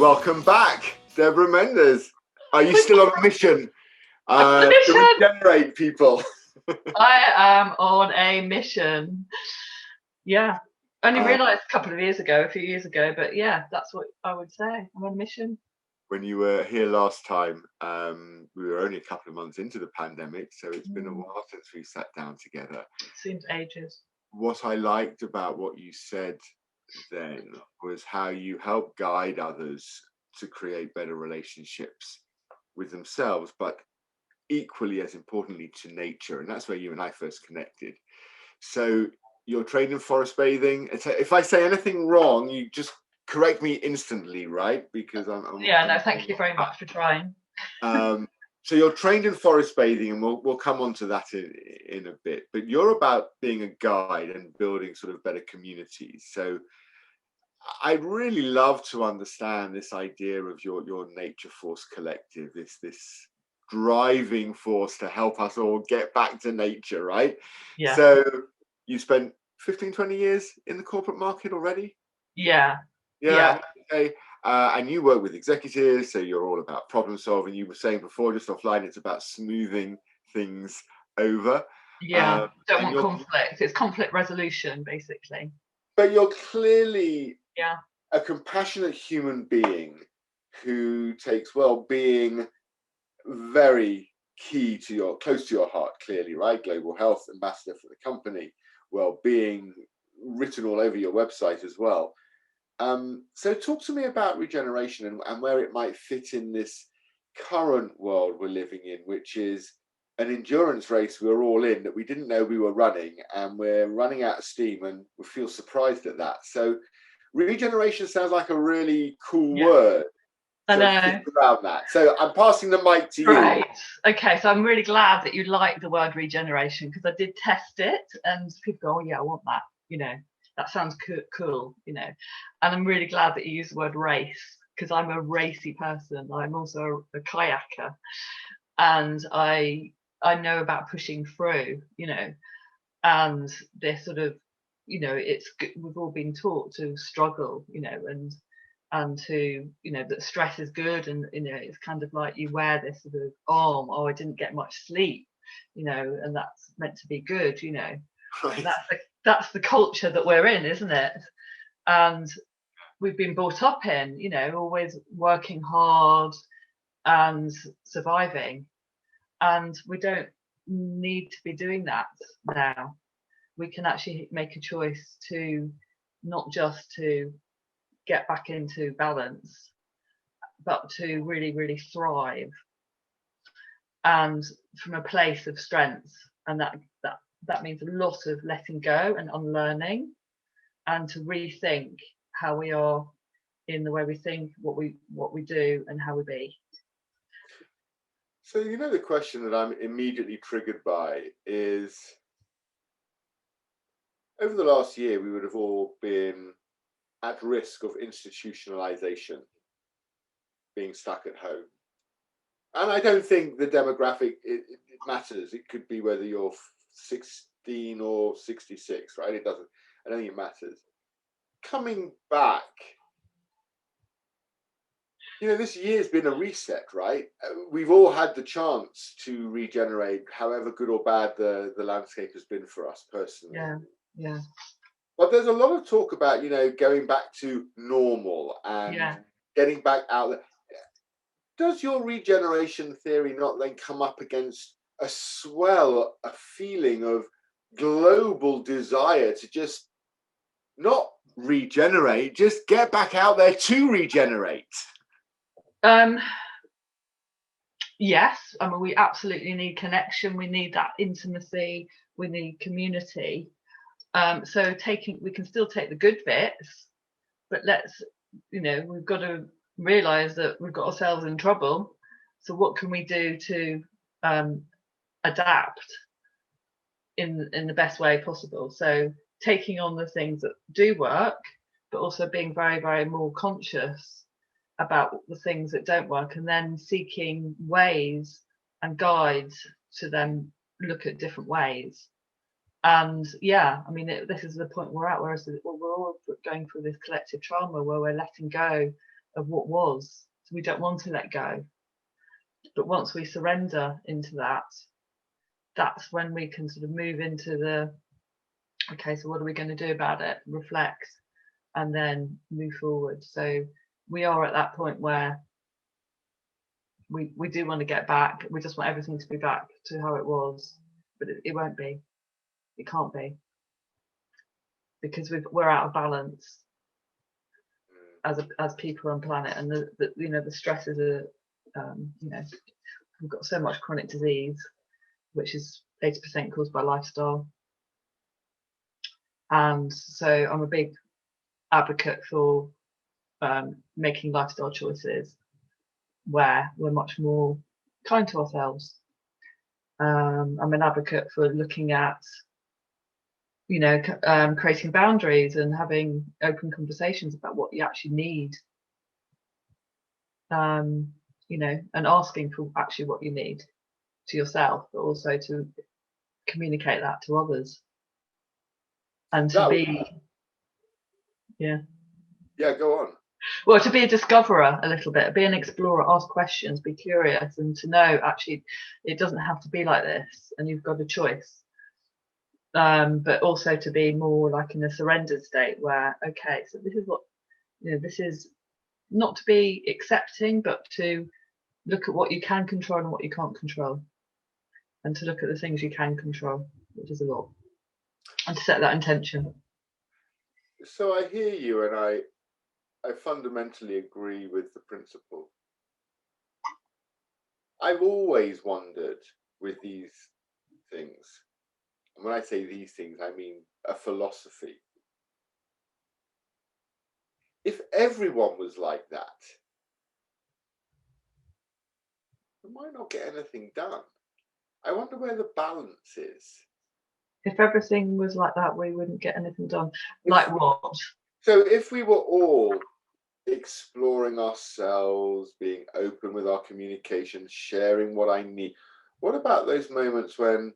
Welcome back, Deborah Mendes. Are you still on a mission mission. to regenerate people? I am on a mission. Yeah. Only realised a few years ago, but yeah, that's what I would say. I'm on a mission. When you were here last time, we were only a couple of months into the pandemic, so it's been a while since we sat down together. Seems ages. What I liked about what you said then was how you help guide others to create better relationships with themselves, but equally as importantly to nature. And that's where you and I first connected. So you're trained in forest bathing. If I say anything wrong, you just correct me instantly, right? Because thank you very much for trying. So you're trained in forest bathing, and we'll come on to that in a bit. But you're about being a guide and building sort of better communities. So I'd really love to understand this idea of your Nature Force Collective, this driving force to help us all get back to nature, right? Yeah. So you spent 15, 20 years in the corporate market already? Yeah. Okay. And you work with executives, so you're all about problem solving. You were saying before, just offline, it's about smoothing things over. Yeah, don't want conflict. It's conflict resolution, basically. But you're clearly a compassionate human being who takes well-being very close to your heart, clearly, right? Global health ambassador for the company, well-being written all over your website as well. So talk to me about regeneration and where it might fit in this current world we're living in, which is an endurance race we're all in that we didn't know we were running, and we're running out of steam, and we feel surprised at that. So regeneration sounds like a really cool word. I know. Around that. So I'm passing the mic to you. Right. Okay. So I'm really glad that you like the word regeneration, because I did test it, and people go, "Oh yeah, I want that." That sounds cool. And I'm really glad that you use the word race, because I'm a racy person. I'm also a kayaker, and I know about pushing through. And this sort of, it's we've all been taught to struggle, and to that stress is good, and it's kind of like you wear this sort of I didn't get much sleep, and that's meant to be good, Right. That's the culture that we're in, isn't it? And we've been brought up in, always working hard and surviving, and we don't need to be doing that now. We can actually make a choice to not just to get back into balance, but to really, really thrive, and from a place of strength. And that means a lot of letting go and unlearning, and to rethink how we are in the way we think, what we do, and how we be. So the question that I'm immediately triggered by is, over the last year, we would have all been at risk of institutionalization, being stuck at home. And I don't think the demographic it matters. It could be whether you're 16 or 66, right? I don't think it matters. Coming back, this year's been a reset, right? We've all had the chance to regenerate, however good or bad the landscape has been for us personally. Yeah. But there's a lot of talk about, going back to normal and getting back out there. Does your regeneration theory not then come up against a feeling of global desire to just not regenerate, just get back out there to regenerate? Yes, I mean, we absolutely need connection. We need that intimacy. We need community. So we can still take the good bits, but we've got to realize that we've got ourselves in trouble. So what can we do to adapt in the best way possible? So taking on the things that do work, but also being very, very more conscious about the things that don't work, and then seeking ways and guides to then look at different ways. And this is the point we're at, whereas we're all going through this collective trauma where we're letting go of what was. So we don't want to let go. But once we surrender into that, that's when we can sort of move into the, okay, so what are we going to do about it? Reflect and then move forward. So we are at that point where we do want to get back. We just want everything to be back to how it was, but it won't be. It can't be, because we're out of balance as people on planet, and the stresses are, we've got so much chronic disease, which is 80% caused by lifestyle. And so I'm a big advocate for making lifestyle choices where we're much more kind to ourselves. I'm an advocate for looking at, creating boundaries and having open conversations about what you actually need, and asking for actually what you need to yourself, but also to communicate that to others, and to be go on. Well, to be a discoverer a little bit, be an explorer, ask questions, be curious, and to know actually it doesn't have to be like this, and you've got a choice. But also to be more like in a surrendered state where, okay, so this is what, this is not to be accepting, but to look at what you can control and what you can't control, and to look at the things you can control, which is a lot, and to set that intention. So I hear you, and I fundamentally agree with the principle. I've always wondered with these things, and when I say these things, I mean a philosophy. If everyone was like that, we might not get anything done. I wonder where the balance is. If everything was like that, we wouldn't get anything done. Like what? So if we were all exploring ourselves, being open with our communication, sharing what I need, what about those moments when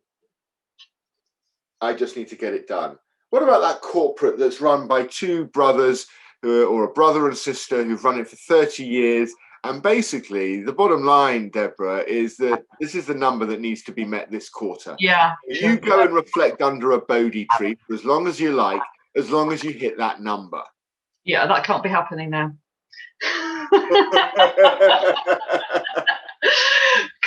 I just need to get it done? What about that corporate that's run by two brothers or a brother and sister who've run it for 30 years? And basically, the bottom line, Deborah, is that this is the number that needs to be met this quarter. Yeah. You go and reflect under a Bodhi tree for as long as you like, as long as you hit that number. Yeah, that can't be happening now.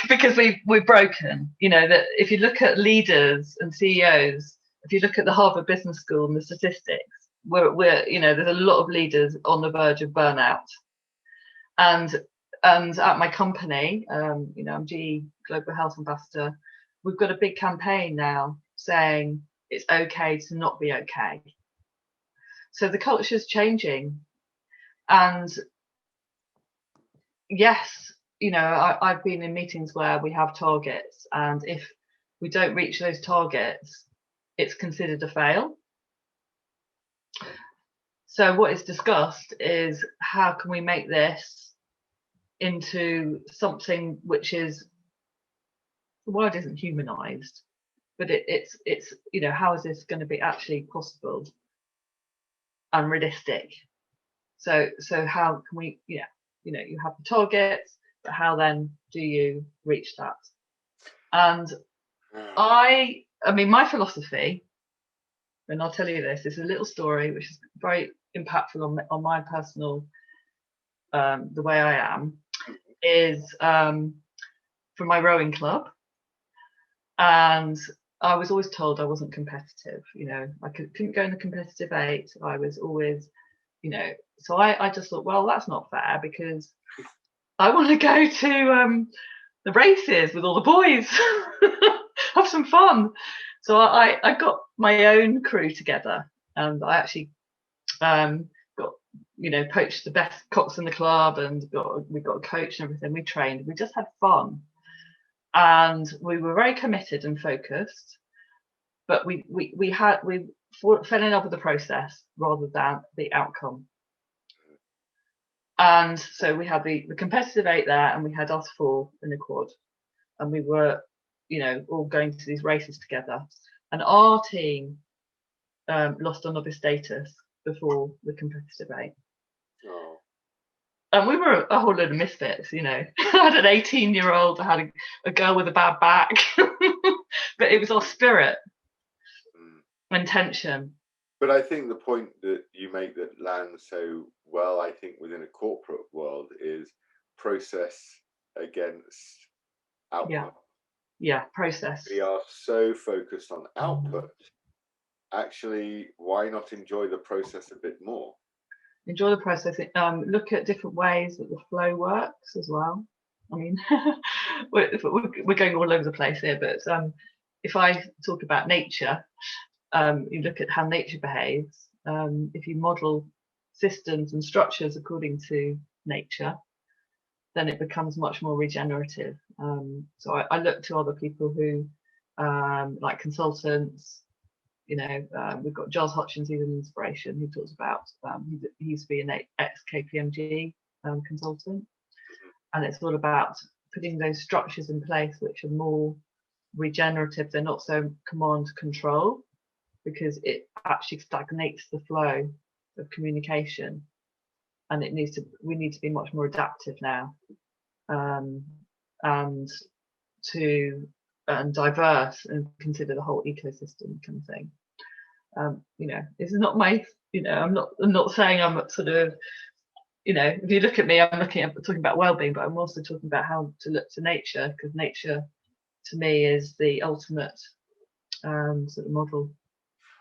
Because we're broken. That if you look at leaders and CEOs, if you look at the Harvard Business School and the statistics, we're there's a lot of leaders on the verge of burnout. And at my company, I'm GE Global Health Ambassador, we've got a big campaign now saying it's okay to not be okay. So the culture's changing. And yes, I've been in meetings where we have targets, and if we don't reach those targets, it's considered a fail. So what is discussed is how can we make this into something which is, the word isn't humanized, but it's how is this going to be actually possible and realistic? So how can we, you have the targets, but how then do you reach that? And I mean, my philosophy, and I'll tell you this, is a little story which is very impactful on my personal, the way I am, is from my rowing club. And I was always told I wasn't competitive. I couldn't go in the competitive 8. I was always, so I just thought, well, that's not fair, because I want to go to the races with all the boys, have some fun. So I got my own crew together, and I actually got, poached the best cocks in the club, and we got a coach and everything. We trained, we just had fun, and we were very committed and focused. But we fell in love with the process rather than the outcome. And so we had the competitive 8 there, and we had us 4 in the quad, and we were, all going to these races together. And our team lost our novice status before the competitive 8. Oh. And we were a whole load of misfits, you know. I had an 18-year-old, I had a girl with a bad back, but it was our spirit and tension. But I think the point that you make that lands so well, I think, within a corporate world is process against output. Yeah, process. We are so focused on output. Actually, why not enjoy the process a bit more? Enjoy the process. Look at different ways that the flow works as well. I mean, we're going all over the place here, but if I talk about nature, you look at how nature behaves. If you model systems and structures according to nature, then it becomes much more regenerative. So I look to other people who, like consultants. You know, we've got Giles Hutchins, he's an inspiration, who talks about, he used to be an ex-KPMG consultant, and it's all about putting those structures in place which are more regenerative. They're not so command control, because it actually stagnates the flow of communication, and we need to be much more adaptive now, and diverse, and consider the whole ecosystem kind of thing. You know, this is not my, you know, I'm not saying I'm sort of, you know, if you look at me, I'm talking about well-being, but I'm also talking about how to look to nature, because nature to me is the ultimate sort of model.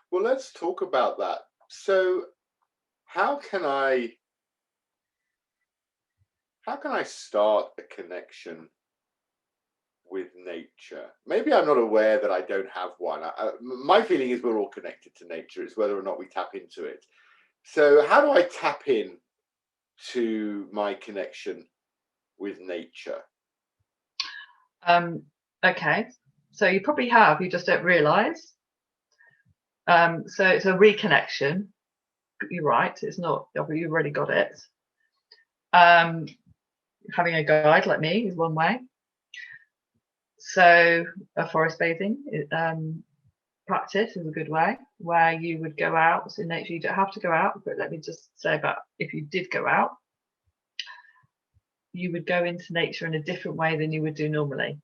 Well, let's talk about that. So how can I start a connection with nature? Maybe I'm not aware that I don't have one. My feeling is we're all connected to nature. It's whether or not we tap into it. So how do I tap in to my connection with nature? Okay, so you probably have, you just don't realize. So it's a reconnection. You're right, it's not, you've already got it. Having a guide like me is one way. So a forest bathing practice is a good way, where you would go out in nature. You don't have to go out, but let me just say about if you did go out, you would go into nature in a different way than you would do normally,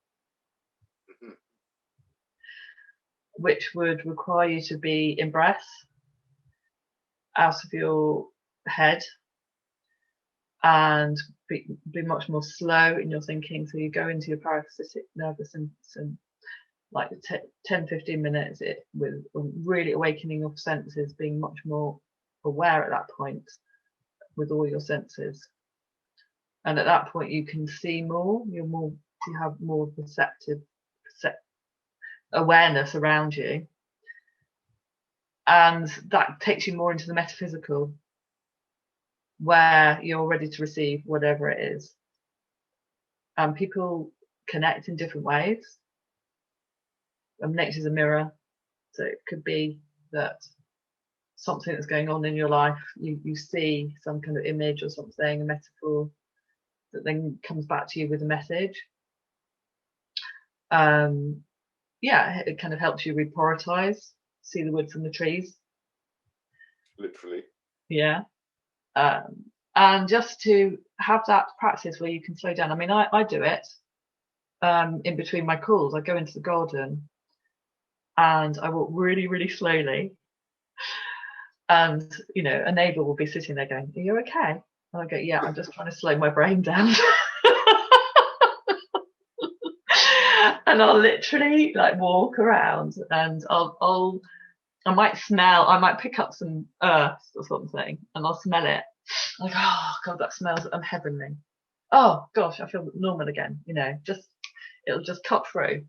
which would require you to be in breath, out of your head, and be much more slow in your thinking. So you go into your parasympathetic nervous system, like 10-15 minutes with really awakening of senses, being much more aware at that point with all your senses. And at that point you can see more, you have more perceptive awareness around you, and that takes you more into the metaphysical, where you're ready to receive whatever it is. And people connect in different ways. Nature's a mirror, so it could be that something that's going on in your life, you see some kind of image or something, a metaphor, that then comes back to you with a message. Yeah, it kind of helps you reprioritize, see the wood from the trees. Literally. Yeah. And just to have that practice where you can slow down. I mean, I do it in between my calls. I go into the garden and I walk really, really slowly. And, you know, a neighbour will be sitting there going, "Are you okay?" And I go, "Yeah, I'm just trying to slow my brain down." And I'll literally like walk around, and I might pick up some earth or something, and I'll smell it. I'm like, oh God, that smells heavenly. Oh gosh, I feel normal again. You know, it'll just cut through.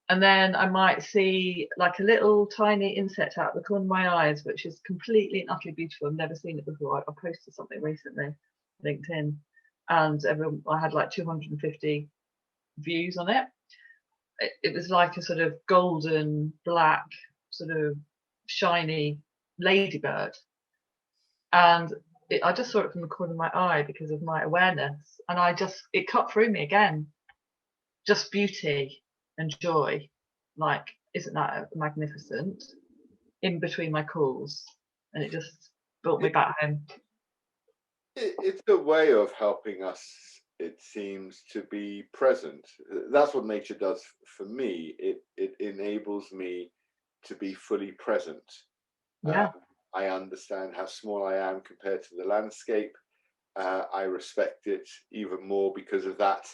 And then I might see like a little tiny insect out the corner of my eyes, which is completely and utterly beautiful. I've never seen it before. I posted something recently on LinkedIn, and I had like 250 views on it. It was like a sort of golden black, sort of shiny ladybird, and I just saw it from the corner of my eye because of my awareness, and it cut through me again. Just beauty and joy, like, isn't that magnificent? In between my calls, and it just brought me back home. It's a way of helping us, it seems, to be present. That's what nature does for me. It enables me to be fully present. Yeah. I understand how small I am compared to the landscape. I respect it even more because of that.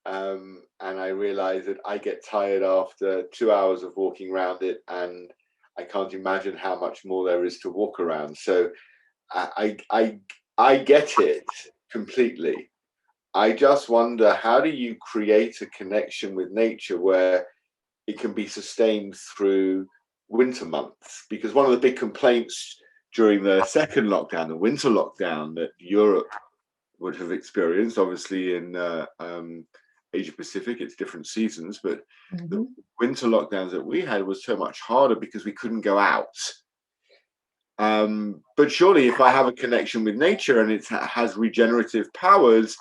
And I realize that I get tired after 2 hours of walking around it, and I can't imagine how much more there is to walk around. So I get it completely. I just wonder, how do you create a connection with nature where it can be sustained through winter months? Because one of the big complaints during the second lockdown, the winter lockdown that Europe would have experienced, obviously in Asia Pacific, it's different seasons, but the winter lockdowns that we had was so much harder because we couldn't go out. But surely if I have a connection with nature and it has regenerative powers,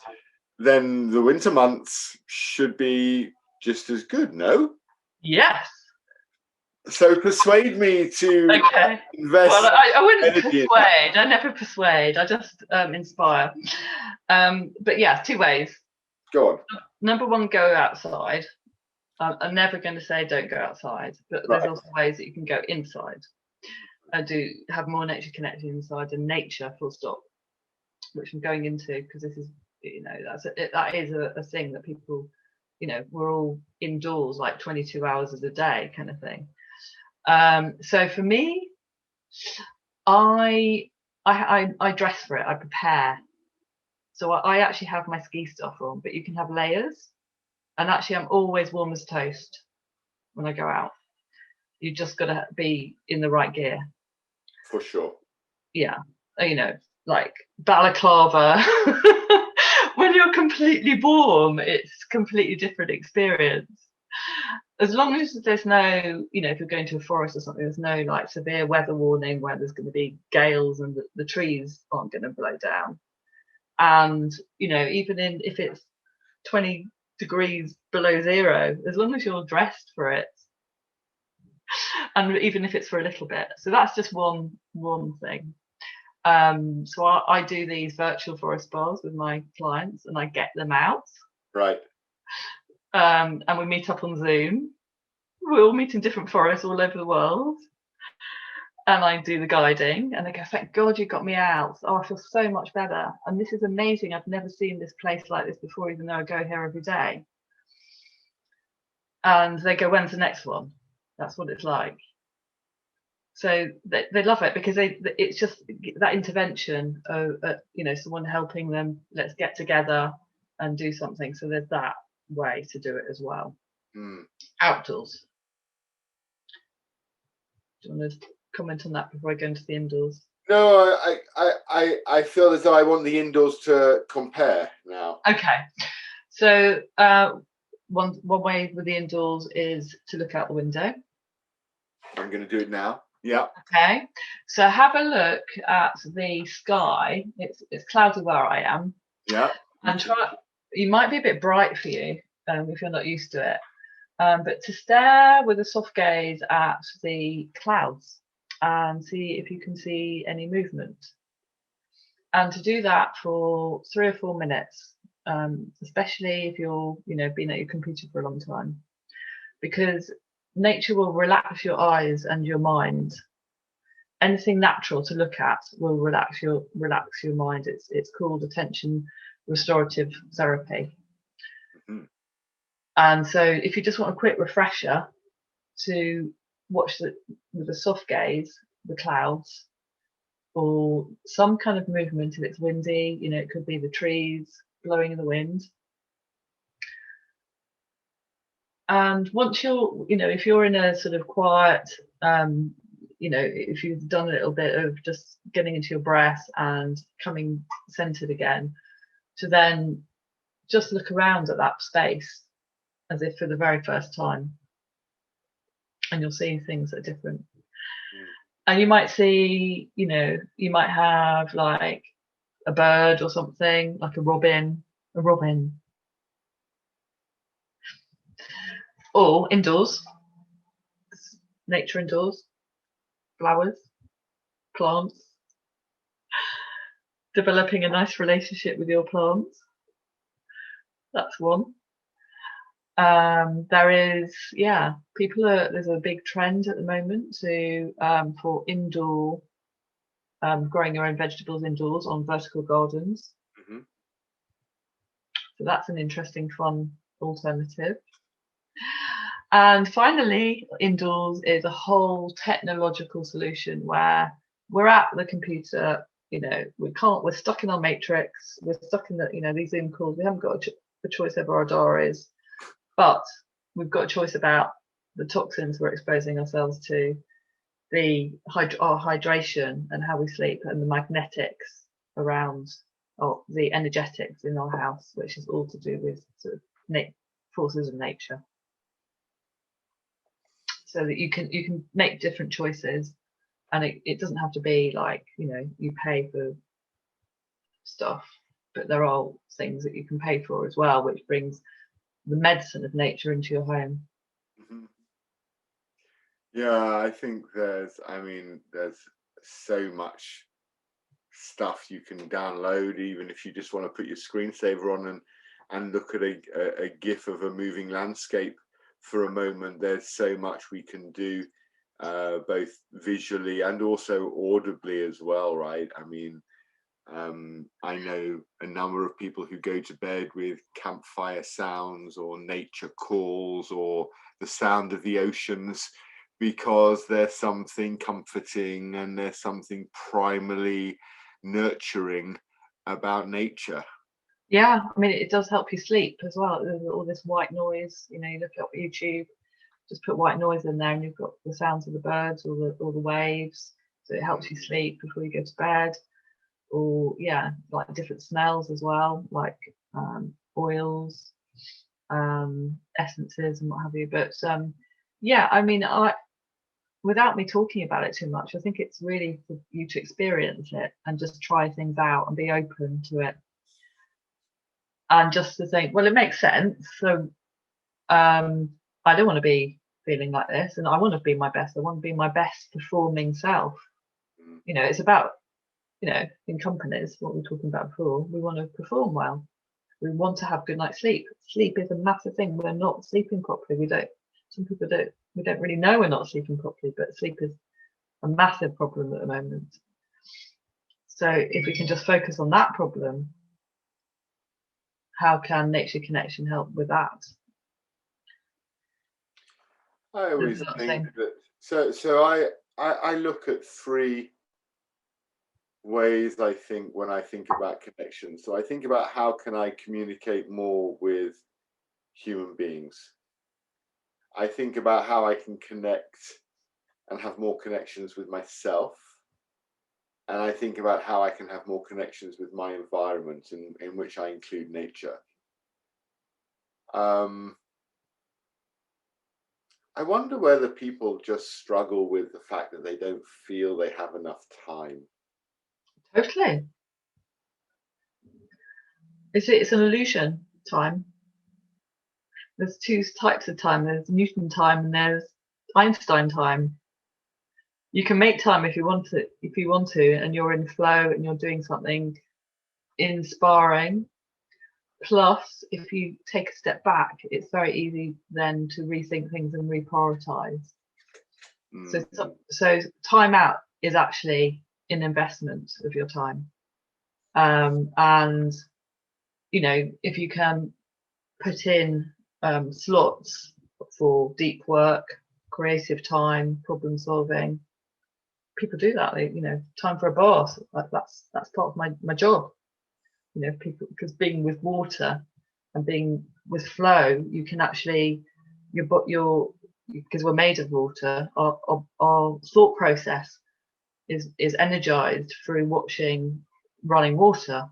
then the winter months should be just as good, no? Yes. So persuade me to invest. Well, I wouldn't persuade. I never persuade. I just inspire. But yeah, 2 ways. Go on. Number one, go outside. I'm never going to say don't go outside, but there's also ways that you can go inside. I do have more nature connected inside and nature, full stop, which I'm going into because this is, that is a thing that people, we're all indoors like 22 hours a day kind of thing. So for me, I dress for it. I prepare. So I actually have my ski stuff on, but you can have layers. And actually, I'm always warm as toast when I go out. You just got to be in the right gear. For sure. Yeah, like balaclava. When you're completely warm, it's a completely different experience. As long as there's no, if you're going to a forest or something, there's no like severe weather warning where there's going to be gales and the trees aren't going to blow down. And, even if it's 20 degrees below zero, as long as you're dressed for it, and even if it's for a little bit. So that's just one thing. So I do these virtual forest bars with my clients and I get them out. Right. And we meet up on Zoom. We all meet in different forests all over the world. And I do the guiding and they go, thank God you got me out. Oh, I feel so much better. And this is amazing. I've never seen this place like this before, even though I go here every day. And they go, when's the next one? That's what it's like. So they love it because it's just that intervention of, someone helping them, let's get together and do something. So there's that way to do it as well. Outdoors. Do you want to comment on that before I go into the indoors? No, I feel as though I want the indoors to compare now. Okay. So one way with the indoors is to look out the window. I'm going to do it now. Yeah. Okay. So have a look at the sky. It's cloudy where I am. Yeah. And you might be a bit bright for you if you're not used to it. But to stare with a soft gaze at the clouds and see if you can see any movement. And to do that for 3 or 4 minutes, especially if you're, been at your computer for a long time, because nature will relax your eyes and your mind. Anything natural to look at will relax your mind. It's called attention restorative therapy. And so if you just want a quick refresher to watch with a soft gaze, the clouds, or some kind of movement, if it's windy, it could be the trees blowing in the wind. And once you're, if you're in a sort of quiet, if you've done a little bit of just getting into your breath and coming centered again, to then just look around at that space as if for the very first time. And you'll see things that are different. And you might see, you might have like a bird or something, like a robin. Or indoors, nature indoors, flowers, plants. developing a nice relationship with your plants. That's one. There's a big trend at the moment for indoor growing your own vegetables indoors on vertical gardens. Mm-hmm. So that's an interesting, fun alternative. And finally, indoors is a whole technological solution where we're at the computer, we're stuck in our matrix, we're stuck in these Zoom calls, we haven't got a choice over our diaries, but we've got a choice about the toxins we're exposing ourselves to, our hydration and how we sleep, and the magnetics around, or the energetics in our house, which is all to do with sort of forces of nature. So that you can make different choices, and it doesn't have to be like, you pay for stuff, but there are things that you can pay for as well, which brings the medicine of nature into your home. Mm-hmm. Yeah, I think there's so much stuff you can download, even if you just want to put your screensaver on and look at a GIF of a moving landscape for a moment. There's so much we can do, both visually and also audibly as well, right? I mean, I know a number of people who go to bed with campfire sounds or nature calls or the sound of the oceans, because there's something comforting and there's something primarily nurturing about nature. Yeah, I mean, it does help you sleep as well. There's all this white noise, you look up YouTube, just put white noise in there and you've got the sounds of the birds or the waves, so it helps you sleep before you go to bed. Or like different smells as well, like oils, essences and what have you. But I mean, without me talking about it too much, I think it's really for you to experience it and just try things out and be open to it, and just to think, well, it makes sense. So I don't want to be feeling like this, and I want to be my best. I want to be my best performing self. It's about, in companies, what we were talking about before, we want to perform well. We want to have good night's sleep. Sleep is a massive thing. We're not sleeping properly. Some people don't, we don't really know we're not sleeping properly, but sleep is a massive problem at the moment. So if we can just focus on that problem, how can Nature Connection help with that? I always think that, so I look at three ways, I think, when I think about connection. So I think about how can I communicate more with human beings. I think about how I can connect and have more connections with myself. And I think about how I can have more connections with my environment, in which I include nature. I wonder whether people just struggle with the fact that they don't feel they have enough time. Totally. It's an illusion, time. There's two types of time. There's Newton time and there's Einstein time. You can make time if you want to, and you're in flow and you're doing something inspiring. Plus, if you take a step back, it's very easy then to rethink things and reprioritize. So time out is actually an investment of your time. And if you can put in slots for deep work, creative time, problem solving, people do that. Time for a bath, like that's part of my job. People, because being with water and being with flow, you can actually because we're made of water, our thought process is energized through watching running water.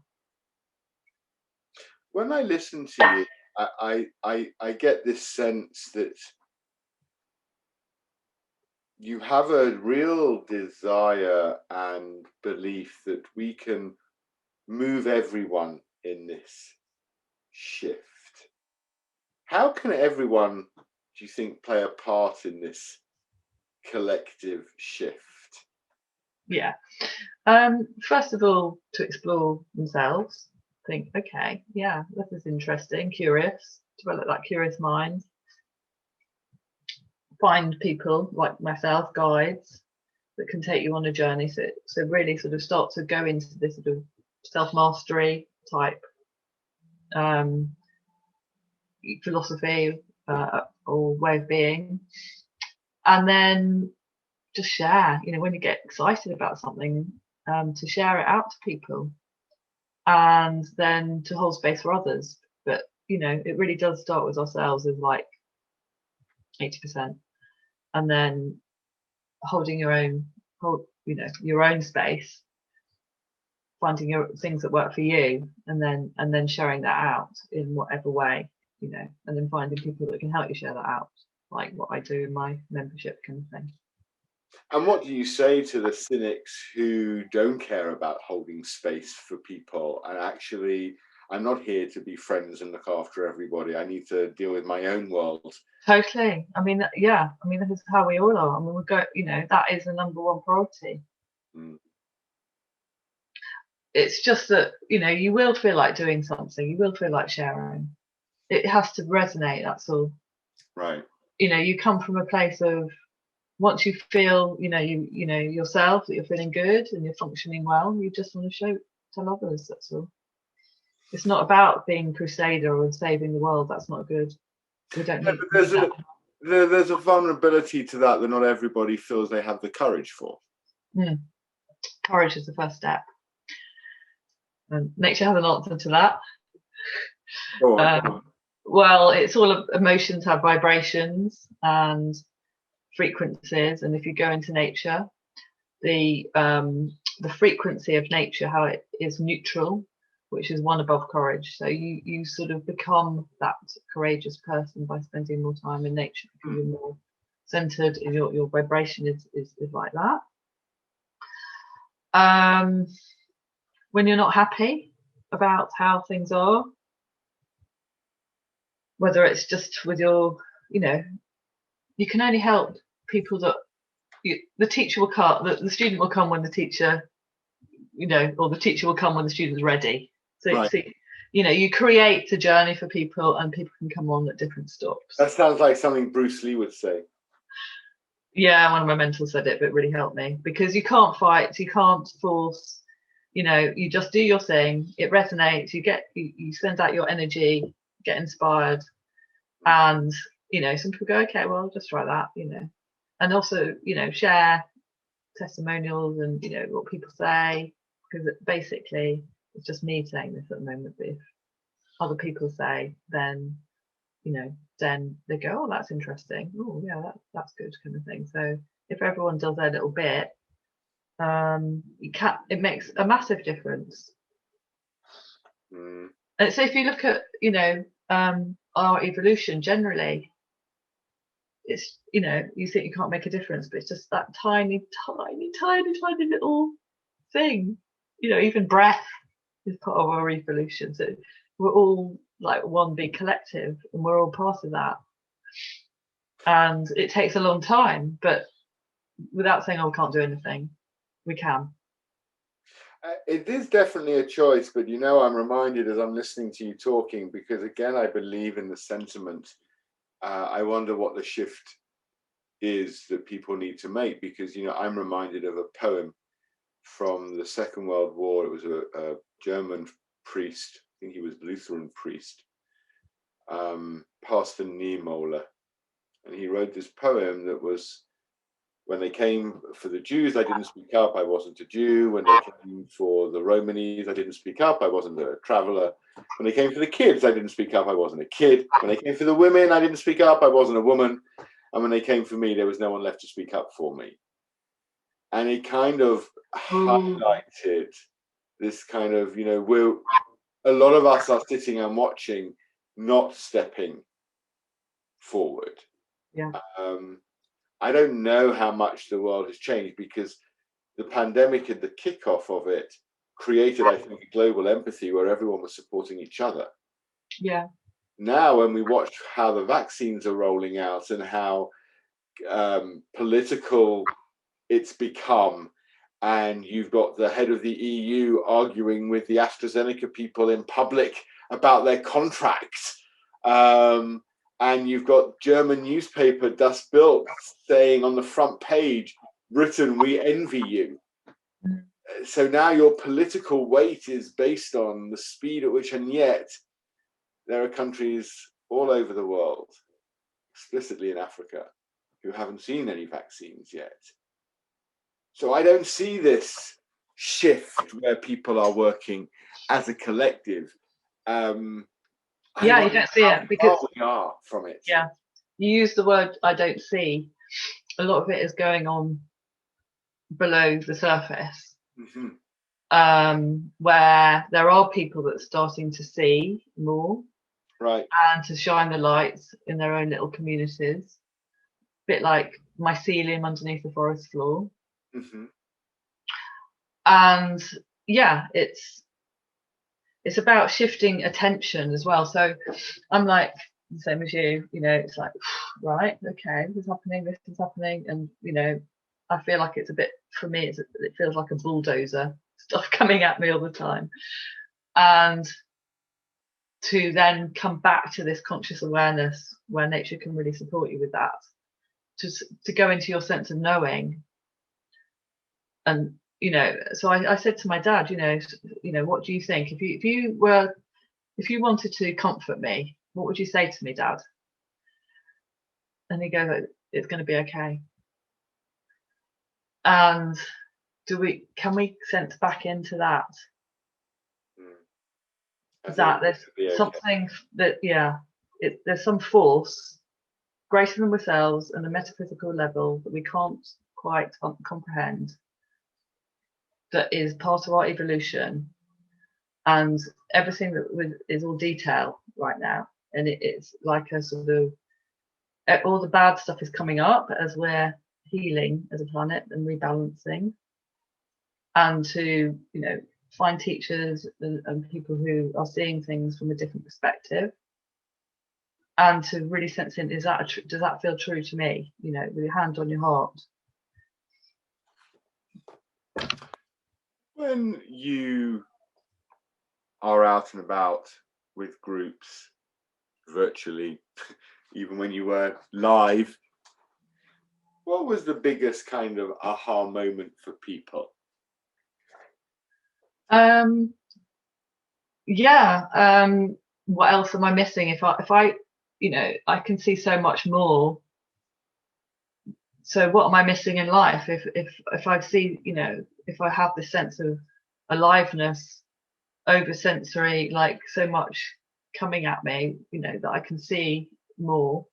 When I listen to you, I get this sense that you have a real desire and belief that we can move everyone in this shift. How can everyone, do you think, play a part in this collective shift? Yeah. First of all, to explore themselves, think, okay, yeah, this is interesting, curious, develop that curious mind. Find people like myself, guides that can take you on a journey. So really sort of start to go into this sort of self-mastery type philosophy or way of being, and then just share. When you get excited about something, to share it out to people, and then to hold space for others. But it really does start with ourselves, with like 80%, and then holding your own space, finding your things that work for you, and then sharing that out in whatever way, and then finding people that can help you share that out, like what I do in my membership kind of thing. And what do you say to the cynics who don't care about holding space for people, and actually, I'm not here to be friends and look after everybody, I need to deal with my own world? Totally. I mean, yeah, I mean, this is how we all are. I mean, we go, that is the number one priority. It's just that, you will feel like doing something, you will feel like sharing. It has to resonate, that's all. Right. You come from a place of, once you feel, yourself, that you're feeling good and you're functioning well, you just want to tell others, that's all. It's not about being crusader or saving the world. That's not good. We don't need that. There's a vulnerability to that not everybody feels they have the courage for. Courage is the first step. And nature has an answer to that. Go on. Well, it's all emotions have vibrations and frequencies, and if you go into nature, the frequency of nature, how it is neutral, which is one above courage. So you sort of become that courageous person by spending more time in nature, because you're more centered, your vibration is like that. When you're not happy about how things are, whether it's just with your, you can only help people that the teacher will come, the student will come when the teacher, or the teacher will come when the student's ready. So, right. You create a journey for people, and people can come on at different stops. That sounds like something Bruce Lee would say. Yeah, one of my mentors said it, but it really helped me, because you can't fight, you can't force, you just do your thing. It resonates. You send out your energy, get inspired, and some people go, okay, well, I'll just try that, and also share testimonials and what people say, because basically it's just me saying this at the moment, but if other people say, then then they go, oh, that's interesting, oh yeah, that's good, kind of thing. So if everyone does their little bit, it makes a massive difference. And so if you look at our evolution generally, it's you think you can't make a difference, but it's just that tiny little thing. Even breath is part of our evolution. So we're all like one big collective, and we're all part of that. And it takes a long time, but without saying, oh, we can't do anything, we can. It is definitely a choice, but I'm reminded as I'm listening to you talking, because again, I believe in the sentiment. I wonder what the shift is that people need to make, because I'm reminded of a poem from the Second World War. It was a German priest, I think he was Lutheran priest, Pastor Niemöller, and he wrote this poem that was, when they came for the Jews, I didn't speak up, I wasn't a Jew. When they came for the Romanis, I didn't speak up, I wasn't a traveler. When they came for the kids, I didn't speak up, I wasn't a kid. When they came for the women, I didn't speak up, I wasn't a woman. And when they came for me, there was no one left to speak up for me. And it kind of highlighted this kind of, a lot of us are sitting and watching, not stepping forward. Yeah. I don't know how much the world has changed, because the pandemic and the kickoff of it created, I think, a global empathy where everyone was supporting each other. Yeah. Now, when we watch how the vaccines are rolling out and how political it's become, and you've got the head of the EU arguing with the AstraZeneca people in public about their contracts. And you've got German newspaper Das Bild saying on the front page, Britain, we envy you. So now your political weight is based on the speed at which, and yet there are countries all over the world, explicitly in Africa, who haven't seen any vaccines yet. So I don't see this shift where people are working as a collective. Yeah, you don't see it because we are from it. Yeah, you use the word "I don't see." A lot of it is going on below the surface, where there are people that are starting to see more, right, and to shine the lights in their own little communities, a bit like mycelium underneath the forest floor. And yeah, it's about shifting attention as well. So I'm like the same as you, it's like, right, okay, this is happening. And, I feel like it's a bit, for me, it feels like a bulldozer, stuff coming at me all the time. And to then come back to this conscious awareness where nature can really support you with that, to go into your sense of knowing. And so I said to my dad, what do you think if you wanted to comfort me, what would you say to me, Dad? And he goes, it's going to be okay. And can we sense back into that? That there's something that, there's some force greater than ourselves and a metaphysical level that we can't quite comprehend, that is part of our evolution, and everything that is all detail right now. And it's like a sort of, all the bad stuff is coming up as we're healing as a planet and rebalancing, and to find teachers and people who are seeing things from a different perspective, and to really sense in, does that feel true to me, with your hand on your heart. When you are out and about with groups virtually, even when you were live, what was the biggest kind of aha moment for people? What else am I missing? If I I can see so much more. So what am I missing in life? If I see, if I have this sense of aliveness over sensory, like so much coming at me, that I can see more,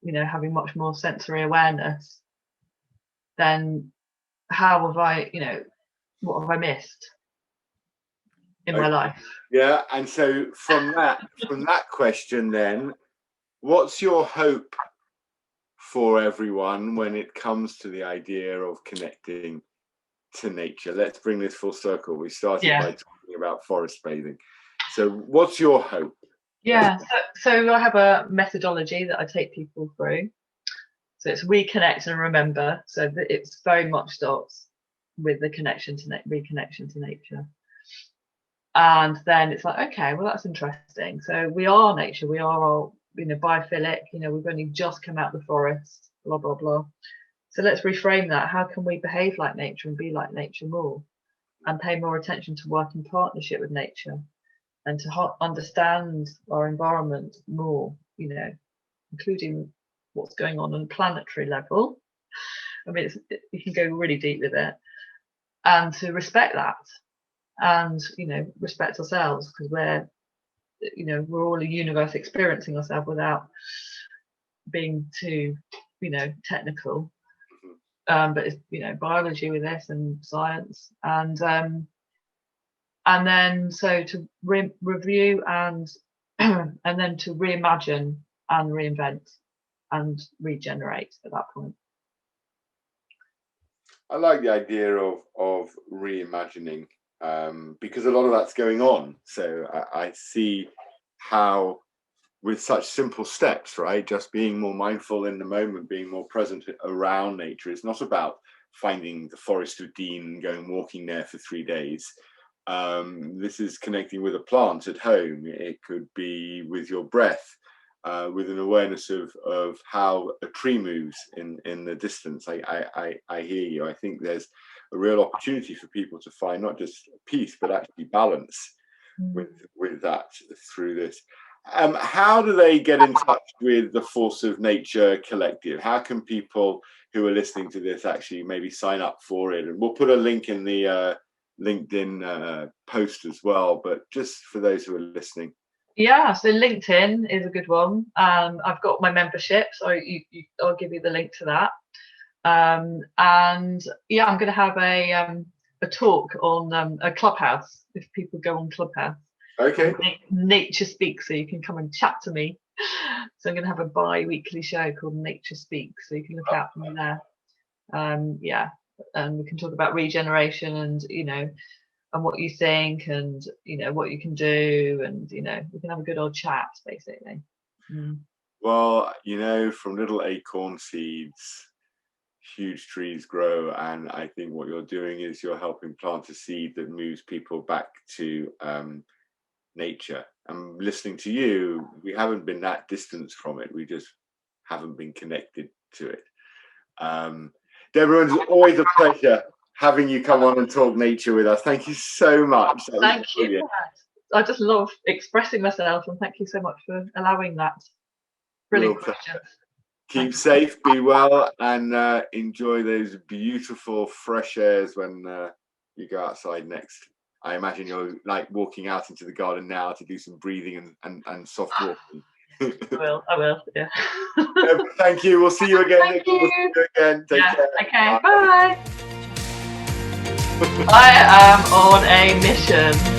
having much more sensory awareness, then how have I, what have I missed in my life? Yeah, and so from that question then, what's your hope for everyone when it comes to the idea of connecting to nature? Let's bring this full circle. We started by talking about forest bathing. So what's your hope? Yeah, so I have a methodology that I take people through. So it's reconnect and remember. So it's very much starts with the reconnection to nature. And then it's like, okay, well, that's interesting. So we are nature. We are all, biophilic. We've only just come out of the forest, blah, blah, blah. So let's reframe that. How can we behave like nature and be like nature more, and pay more attention to work in partnership with nature, and to understand our environment more, including what's going on a planetary level. I mean, you can go really deep with it, and to respect that, and respect ourselves, because we're all a universe experiencing ourselves without being too technical. But it's biology with this, and science, and then so to review and and then to reimagine and reinvent and regenerate at that point. I like the idea of reimagining, because a lot of that's going on. So I see how, with such simple steps, right, just being more mindful in the moment, being more present around nature. It's not about finding the Forest of Dean, going walking there for 3 days. This is connecting with a plant at home. It could be with your breath, with an awareness of how a tree moves in the distance. I hear you. I think there's a real opportunity for people to find not just peace, but actually balance with that through this. How do they get in touch with the Force of Nature Collective? How can people who are listening to this actually maybe sign up for it? And we'll put a link in the LinkedIn post as well, but just for those who are listening. Yeah, so LinkedIn is a good one. I've got my membership, so I'll give you the link to that. And yeah, I'm going to have a talk on a Clubhouse, if people go on Clubhouse. Okay. Nature Speaks, so you can come and chat to me. So I'm going to have a bi-weekly show called Nature Speaks, so you can look out for me there. Yeah, and we can talk about regeneration, and and what you think, and what you can do, and we can have a good old chat, basically. Well, from little acorn seeds, huge trees grow, and I think what you're doing is you're helping plant a seed that moves people back to nature. And listening to you, we haven't been that distant from it. We just haven't been connected to it. Deborah, it's always a pleasure having you come on and talk nature with us. Thank you so much. Thank you. I just love expressing myself, and thank you so much for allowing that. Brilliant questions. Keep safe, be well, and enjoy those beautiful fresh airs when you go outside next. I imagine you're like walking out into the garden now to do some breathing and soft walking. I will, yeah. Thank you. We'll see you again. Thank you. We'll see you again. Take care. Okay, bye. I am on a mission.